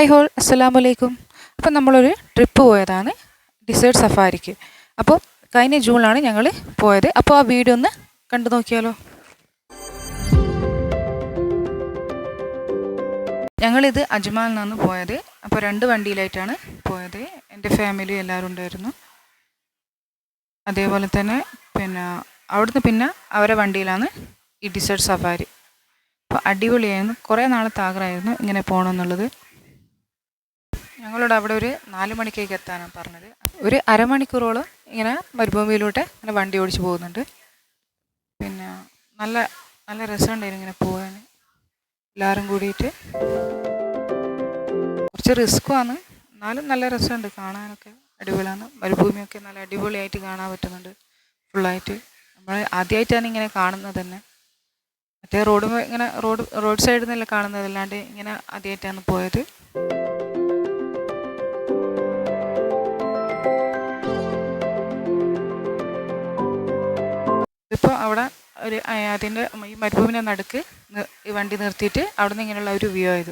Hi whole അസ്സലാമു അലൈക്കും. അപ്പം നമ്മളൊരു ട്രിപ്പ് പോയതാണ് ഡിസേർട്ട് സഫാരിക്ക്. അപ്പോൾ കഴിഞ്ഞ ജൂണിലാണ് ഞങ്ങൾ പോയത്. അപ്പോൾ ആ വീഡിയോ ഒന്ന് കണ്ടു നോക്കിയാലോ. ഞങ്ങളിത് അജ്മാലിൽ നിന്നാണ് പോയത്. അപ്പോൾ 2 വണ്ടിയിലായിട്ടാണ് പോയത്. എൻ്റെ ഫാമിലി എല്ലാവരും ഉണ്ടായിരുന്നു. അതേപോലെ തന്നെ അവിടുന്ന് അവരെ വണ്ടിയിലാണ് ഈ ഡിസേർട്ട് സഫാരി. അപ്പോൾ അടിപൊളിയായിരുന്നു. കുറേ നാളത്തെ ആഗ്രഹമായിരുന്നു ഇങ്ങനെ പോകണമെന്നുള്ളത്. ഞങ്ങളോട് അവിടെ ഒരു 4 മണിക്കേക്ക് എത്താനാണ് പറഞ്ഞത്. ഒരു അരമണിക്കൂറോളം ഇങ്ങനെ മരുഭൂമിയിലൂടെ ഇങ്ങനെ വണ്ടി ഓടിച്ച് പോകുന്നുണ്ട്. നല്ല നല്ല രസമുണ്ടായിരുന്നു ഇങ്ങനെ പോകാൻ എല്ലാവരും കൂടിയിട്ട്. കുറച്ച് റിസ്ക്കുമാണ്, എന്നാലും നല്ല രസമുണ്ട് കാണാനൊക്കെ. അടിപൊളിയാണ്. മരുഭൂമിയൊക്കെ നല്ല അടിപൊളിയായിട്ട് കാണാൻ പറ്റുന്നുണ്ട് ഫുള്ളായിട്ട്. നമ്മൾ ആദ്യമായിട്ടാണ് ഇങ്ങനെ കാണുന്നത് തന്നെ. മറ്റേ റോഡ് സൈഡിൽ നിന്നല്ല കാണുന്നത്, അല്ലാണ്ട് ഇങ്ങനെ ആദ്യമായിട്ടാണ് പോയത്. ഇപ്പോൾ അവിടെ അതിൻ്റെ ഈ മരുഭൂമിൻ്റെ നടുക്ക് ഈ വണ്ടി നിർത്തിയിട്ട് അവിടെ നിന്ന് ഇങ്ങനെയുള്ള ഒരു വ്യൂ ആയത്.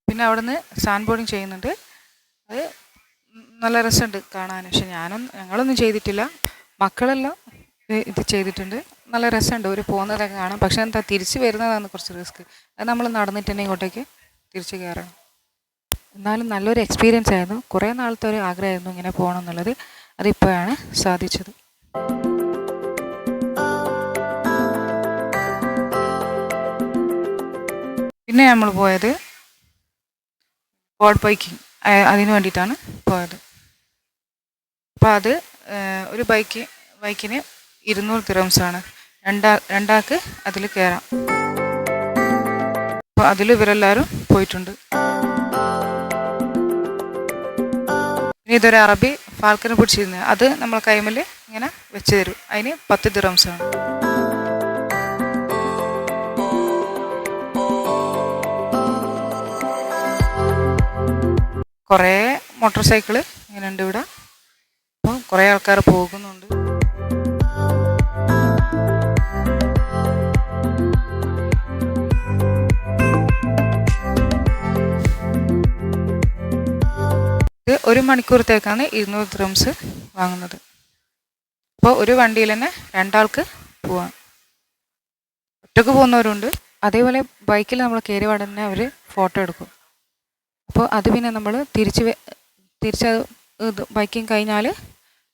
പിന്നെ അവിടെ നിന്ന് സാൻഡ് ബോർഡിങ് ചെയ്യുന്നുണ്ട്. അത് നല്ല രസമുണ്ട് കാണാൻ. പക്ഷെ ഞങ്ങളൊന്നും ചെയ്തിട്ടില്ല, മക്കളെല്ലാം ഇത് ചെയ്തിട്ടുണ്ട്. നല്ല രസമുണ്ട് ഒരു പോകുന്നതൊക്കെ കാണാം. പക്ഷെ എന്താ തിരിച്ച് വരുന്നതാണ് കുറച്ച് റിസ്ക്. അത് നമ്മൾ നടന്നിട്ട് തന്നെ ഇങ്ങോട്ടേക്ക് തിരിച്ച് കയറണം. എന്നാലും നല്ലൊരു എക്സ്പീരിയൻസ് ആയിരുന്നു. കുറേ നാളത്തെ ഒരു ആഗ്രഹമായിരുന്നു ഇങ്ങനെ പോകണം എന്നുള്ളത്. അതിപ്പോഴാണ് സാധിച്ചത്. പിന്നെ നമ്മൾ പോയത് ക്വാഡ് ബൈക്കിങ്, അതിന് വേണ്ടിയിട്ടാണ് പോയത്. അപ്പോൾ അത് ഒരു ബൈക്കിന് 200 ദിറംസാണ്. രണ്ടാൾക്ക് അതിൽ കയറാം. അപ്പോൾ അതിൽ ഇവരെല്ലാവരും പോയിട്ടുണ്ട്. ഇതൊരു അറബി ഫാൽക്കനെ പിടിച്ചിരുന്നത്, അത് നമ്മൾ കൈമേൽ ഇങ്ങനെ വെച്ച് തരും. അതിന് 10 ദിറംസാണ്. കുറേ മോട്ടോർ സൈക്കിള് ഇങ്ങനെ ഉണ്ട് ഇവിടെ. അപ്പോൾ കുറേ ആൾക്കാർ പോകുന്നുണ്ട്. ഇത് 1 മണിക്കൂറത്തേക്കാണ് 200 ദിറംസ് വാങ്ങുന്നത്. അപ്പോൾ ഒരു വണ്ടിയിൽ തന്നെ 2 ആൾക്ക് പോവാം. ഒറ്റക്ക് പോകുന്നവരുണ്ട്. അതേപോലെ ബൈക്കിൽ നമ്മൾ കയറി തന്നെ അവർ ഫോട്ടോ എടുക്കും. അപ്പോൾ അത് നമ്മൾ തിരിച്ച് ബൈക്കിങ് കഴിഞ്ഞാൽ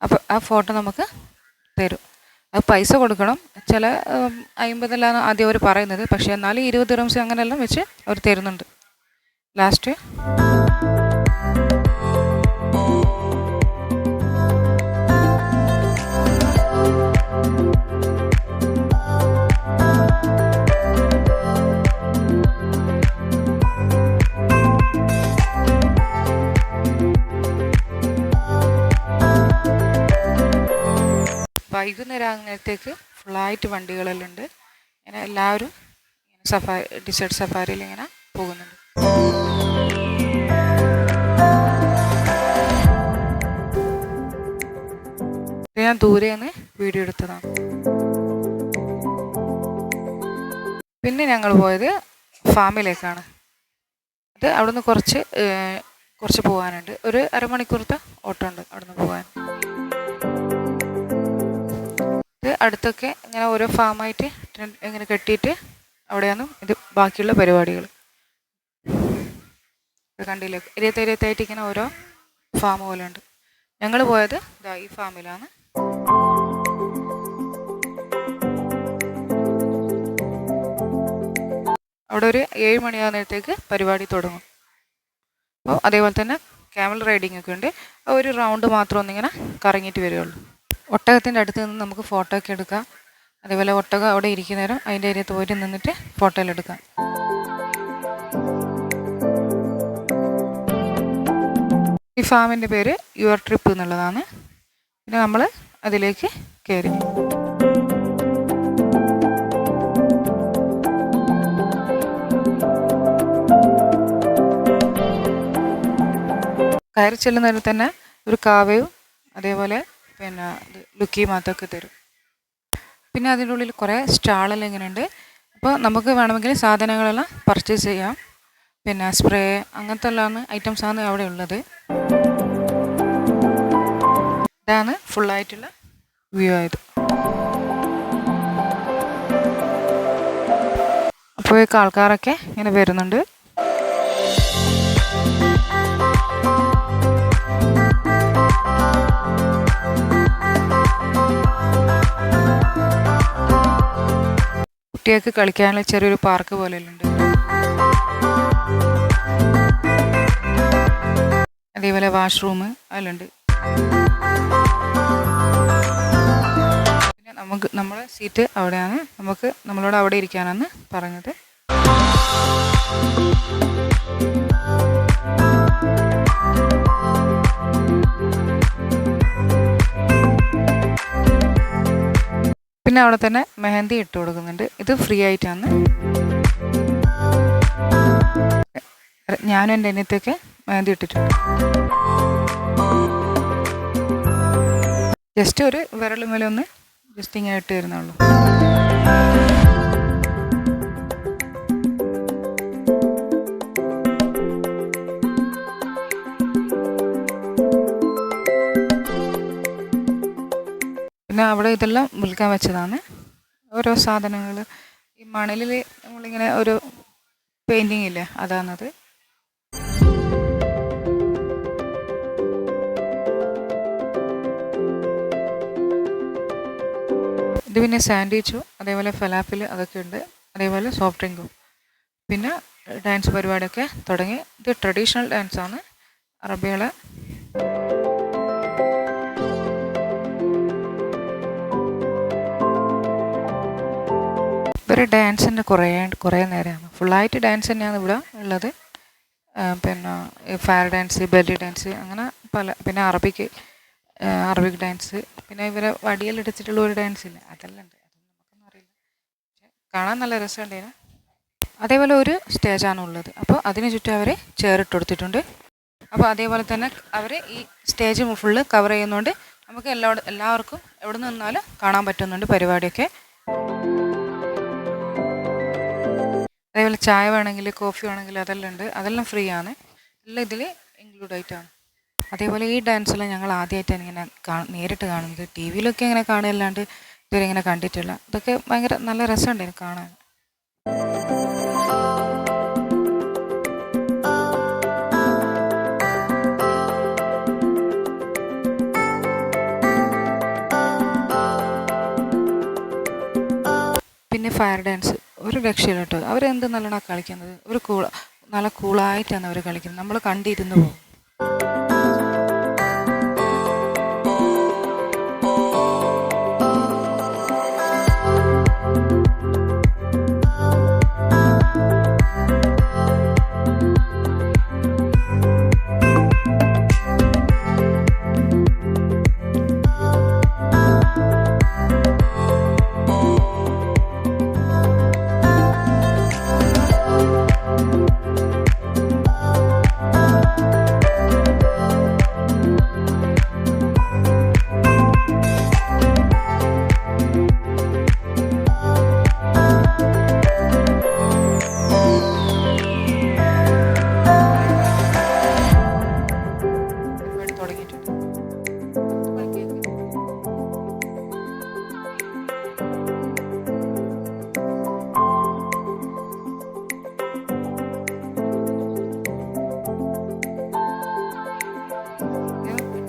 അപ്പോൾ ആ ഫോട്ടോ നമുക്ക് തരും. അത് പൈസ കൊടുക്കണം. ചില 50 ആദ്യം അവർ പറയുന്നത്. പക്ഷേ എന്നാലും 20 ദിറംസ് അങ്ങനെയെല്ലാം വെച്ച് അവർ തരുന്നുണ്ട് ലാസ്റ്റ്. വൈകുന്നേരം ആകുന്നേരത്തേക്ക് ഫുള്ളായിട്ട് വണ്ടികളെല്ലാം ഉണ്ട്. ഇങ്ങനെ എല്ലാവരും ഡിസേർട്ട് സഫാരിയിൽ ഇങ്ങനെ പോകുന്നുണ്ട്. ഞാൻ ദൂരെ നിന്ന് വീഡിയോ എടുത്തതാണ്. പിന്നെ ഞങ്ങൾ പോയത് ഫാമിലേക്കാണ്. അത് അവിടുന്ന് കുറച്ച് പോകാനുണ്ട്. ഒരു അരമണിക്കൂറത്തെ ഓട്ടോ ഉണ്ട് അവിടുന്ന് പോകാൻ. ഇത് അടുത്തൊക്കെ ഇങ്ങനെ ഓരോ ഫാമായിട്ട് ഇങ്ങനെ കെട്ടിയിട്ട് അവിടെയാണ് ഇത് ബാക്കിയുള്ള പരിപാടികൾ. കണ്ടില്ലേ, ഇരുപത്തായിട്ട് ഇങ്ങനെ ഓരോ ഫാം പോലെ ഉണ്ട്. ഞങ്ങൾ പോയത് ഈ ഫാമിലാണ്. അവിടെ ഒരു 7 മണിയാകുന്നേരത്തേക്ക് പരിപാടി തുടങ്ങും. അപ്പോൾ അതേപോലെ തന്നെ ക്യാമൽ റൈഡിങ് ഒക്കെ ഉണ്ട്. ഒരു റൗണ്ട് മാത്രം ഒന്നിങ്ങനെ കറങ്ങിയിട്ട് വരികയുള്ളൂ. ഒട്ടകത്തിൻ്റെ അടുത്ത് നിന്ന് നമുക്ക് ഫോട്ടോ ഒക്കെ എടുക്കാം. അതേപോലെ ഒട്ടകം അവിടെ ഇരിക്കുന്നേരം അതിൻ്റെ ഏരിയ തോരി നിന്നിട്ട് ഫോട്ടോയിൽ എടുക്കാം. ഈ ഫാമിൻ്റെ പേര് യുവർ ട്രിപ്പ് എന്നുള്ളതാണ്. പിന്നെ നമ്മൾ അതിലേക്ക് കയറി. കയറി ചെല്ലുന്നതിൽ തന്നെ ഒരു കാവയും അതേപോലെ ലുക്കി മാത്തൊക്കെ തരും. പിന്നെ അതിൻ്റെ ഉള്ളിൽ കുറേ സ്റ്റാളെല്ലാം ഇങ്ങനെ ഉണ്ട്. അപ്പോൾ നമുക്ക് വേണമെങ്കിൽ സാധനങ്ങളെല്ലാം പർച്ചേസ് ചെയ്യാം. പിന്നെ സ്പ്രേ അങ്ങനത്തെ എല്ലാം ഐറ്റംസാണ് അവിടെ ഉള്ളത്. ഇതാണ് ഫുള്ളായിട്ടുള്ള വ്യൂ ആയത്. അപ്പോഴേക്ക് ആൾക്കാരൊക്കെ ഇങ്ങനെ വരുന്നുണ്ട്. കുട്ടികൾക്ക് കളിക്കാനുള്ള ചെറിയൊരു പാർക്ക് പോലെയെല്ലാം ഉണ്ട്. അതേപോലെ വാഷ്റൂം എല്ലാം ഉണ്ട്. പിന്നെ നമ്മുടെ സീറ്റ് അവിടെയാണ്. നമ്മളോട് അവിടെ ഇരിക്കാനാണ് പറഞ്ഞത്. പിന്നെ അവിടെ തന്നെ മെഹന്തി ഇട്ട് കൊടുക്കുന്നുണ്ട്. ഇത് ഫ്രീ ആയിട്ടാണ്. ഞാനും എൻ്റെ അനിയത്തൊക്കെ മെഹന്തി ഇട്ടിട്ടുണ്ട്. ജസ്റ്റ് ഒരു വിരലുമേലൊന്ന് ജസ്റ്റ് ഇങ്ങനെ ഇട്ട് തരുന്നുള്ളൂ. പിന്നെ അവിടെ ഇതെല്ലാം വിൽക്കാൻ വെച്ചതാണ്. ഓരോ സാധനങ്ങൾ ഈ മണലിൽ നമ്മളിങ്ങനെ ഒരു പെയിൻറ്റിങ് ഇല്ലേ, അതാണത്. ഇത് പിന്നെ സാൻഡ്വിച്ചും അതേപോലെ ഫലാഫിൽ അതൊക്കെ ഉണ്ട്. അതേപോലെ സോഫ്റ്റ് ഡ്രിങ്കും. പിന്നെ ഡാൻസ് പരിപാടിയൊക്കെ തുടങ്ങി. ഇത് ട്രഡീഷണൽ ഡാൻസാണ്, അറബികളെ. ഇവർ ഡാൻസിൻ്റെ കുറേ നേരമാണ്. ഫുള്ളായിട്ട് ഡാൻസ് തന്നെയാണ് ഇവിടെ ഉള്ളത്. പിന്നെ ഫയർ ഡാൻസ്, ബെല്ലി ഡാൻസ്, അങ്ങനെ പിന്നെ അറബിക് ഡാൻസ്, പിന്നെ ഇവരെ വടിയിലെടുത്തിട്ടുള്ള ഒരു ഡാൻസ് ഇല്ല, അതെല്ലാം ഉണ്ട്. അതൊന്നും നമുക്കൊന്നും അറിയില്ല, പക്ഷെ കാണാൻ നല്ല രസമുണ്ടായിരുന്നു. അതേപോലെ ഒരു സ്റ്റേജാണ് ഉള്ളത്. അപ്പോൾ അതിന് ചുറ്റും അവർ ചേറിട്ട് കൊടുത്തിട്ടുണ്ട്. അപ്പോൾ അതേപോലെ തന്നെ അവർ ഈ സ്റ്റേജ് ഫുള്ള് കവർ ചെയ്യുന്നതുകൊണ്ട് നമുക്ക് എല്ലാവർക്കും എവിടെ നിന്നാലും കാണാൻ പറ്റുന്നുണ്ട് പരിപാടിയൊക്കെ. അതേപോലെ ചായ വേണമെങ്കിൽ, കോഫി വേണമെങ്കിൽ അതെല്ലാം ഉണ്ട്. അതെല്ലാം ഫ്രീ ആണ്, എല്ലാം ഇതിൽ ഇൻക്ലൂഡ് ആയിട്ടാണ്. അതേപോലെ ഈ ഡാൻസെല്ലാം ഞങ്ങൾ ആദ്യമായിട്ടാണ് ഇങ്ങനെ നേരിട്ട് കാണുന്നത്. ടി വിയിലൊക്കെ ഇങ്ങനെ കാണുകയല്ലാണ്ട് ഇതുവരെ ഇങ്ങനെ കണ്ടിട്ടില്ല. ഇതൊക്കെ ഭയങ്കര നല്ല രസമുണ്ടായിരുന്നു കാണാൻ. പിന്നെ ഫയർ ഡാൻസ് ഒരു രക്ഷയില്ല കേട്ടോ. അവരെന്ത് നല്ലോണം കളിക്കുന്നത്. നല്ല കൂളായിട്ടാണ് അവർ കളിക്കുന്നത്. നമ്മൾ കണ്ടിരുന്ന് പോകും.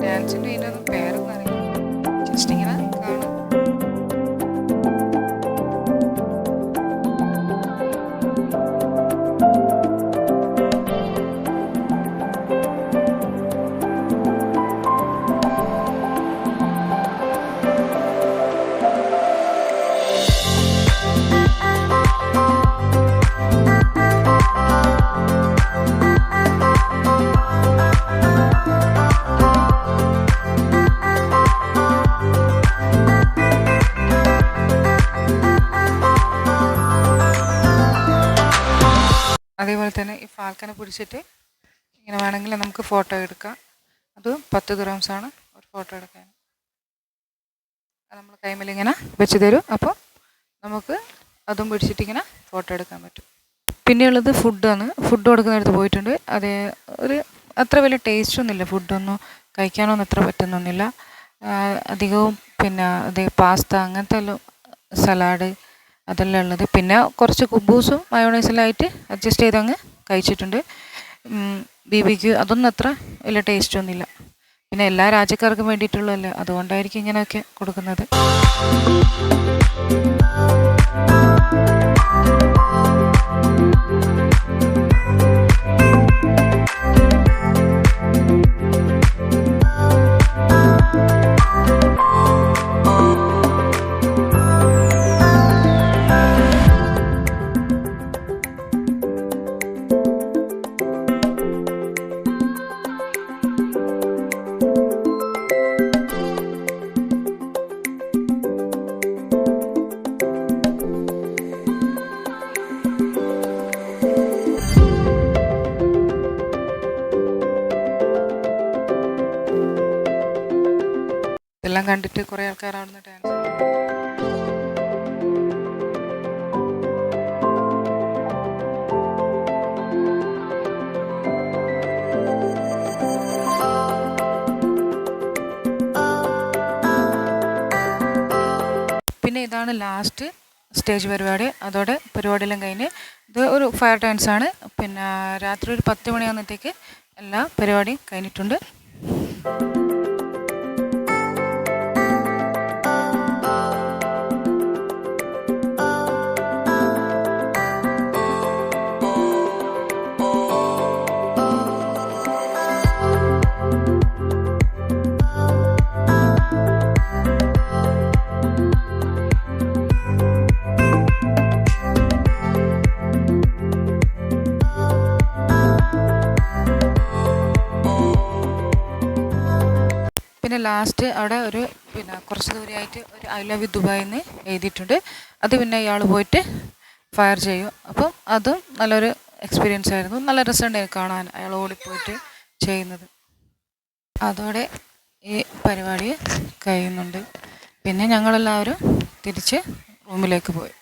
ഡാൻസിൻ്റെ ഇതിൻ്റെ പേരൊന്നും അറിയില്ല, ജസ്റ്റ് ഇങ്ങനെ കാണും. അതേപോലെ തന്നെ ഈ ഫാൽക്കനെ പിടിച്ചിട്ട് ഇങ്ങനെ വേണമെങ്കിൽ നമുക്ക് ഫോട്ടോ എടുക്കാം. അത് 10 ദിർഹംസാണ് ഒരു ഫോട്ടോ എടുക്കാൻ. നമ്മൾ കൈമേലിങ്ങനെ വെച്ച് തരും. അപ്പോൾ നമുക്ക് അതും പിടിച്ചിട്ടിങ്ങനെ ഫോട്ടോ എടുക്കാൻ പറ്റും. പിന്നെയുള്ളത് ഫുഡാണ്. ഫുഡ് കൊടുക്കുന്നിടത്ത് പോയിട്ടുണ്ട്. അത് ഒരു അത്ര വലിയ ടേസ്റ്റൊന്നുമില്ല. ഫുഡൊന്നും കഴിക്കാനൊന്നും അത്ര പറ്റുന്നൊന്നുമില്ല. അധികവും പിന്നെ അത് പാസ്ത അങ്ങനത്തെ എല്ലാം, സലാഡ് അതെല്ലാം ഉള്ളത്. പിന്നെ കുറച്ച് കുബൂസും മയോണൈസെല്ലാം ആയിട്ട് അഡ്ജസ്റ്റ് ചെയ്ത് അങ്ങ് കഴിച്ചിട്ടുണ്ട്. BBQ അതൊന്നും അത്ര വലിയ ടേസ്റ്റൊന്നുമില്ല. പിന്നെ എല്ലാ രാജ്യക്കാർക്കും വേണ്ടിയിട്ടുള്ളതല്ലേ, അതുകൊണ്ടായിരിക്കും ഇങ്ങനെയൊക്കെ കൊടുക്കുന്നത്. ഇതെല്ലാം കണ്ടിട്ട് കുറേ ആൾക്കാർ അവിടുന്ന് ഡാൻസ് പിന്നെ ഇതാണ് ലാസ്റ്റ് സ്റ്റേജ് പരിപാടി. അതോടെ പരിപാടിയെല്ലാം കഴിഞ്ഞ് ഇത് ഒരു ഫയർ ഡാൻസ് ആണ്. പിന്നെ രാത്രി ഒരു 10 മണിയാകുമ്പോഴത്തേക്ക് എല്ലാ പരിപാടിയും കഴിഞ്ഞിട്ടുണ്ട്. പിന്നെ ലാസ്റ്റ് അവിടെ ഒരു പിന്നെ കുറച്ച് ദൂരെയായിട്ട് ഒരു ഐ ലവ് യു ദുബായ് എന്ന് എഴുതിയിട്ടുണ്ട്. അത് പിന്നെ ഇയാൾ പോയിട്ട് ഫയർ ചെയ്യും. അപ്പം അതും നല്ലൊരു എക്സ്പീരിയൻസ് ആയിരുന്നു. നല്ല രസമുണ്ടായിരുന്നു കാണാൻ അയാൾ ഓടിപ്പോയിട്ട് ചെയ്യുന്നത്. അതോടെ ഈ പരിപാടി കഴിയുന്നുണ്ട്. പിന്നെ ഞങ്ങളെല്ലാവരും തിരിച്ച് റൂമിലേക്ക് പോയി.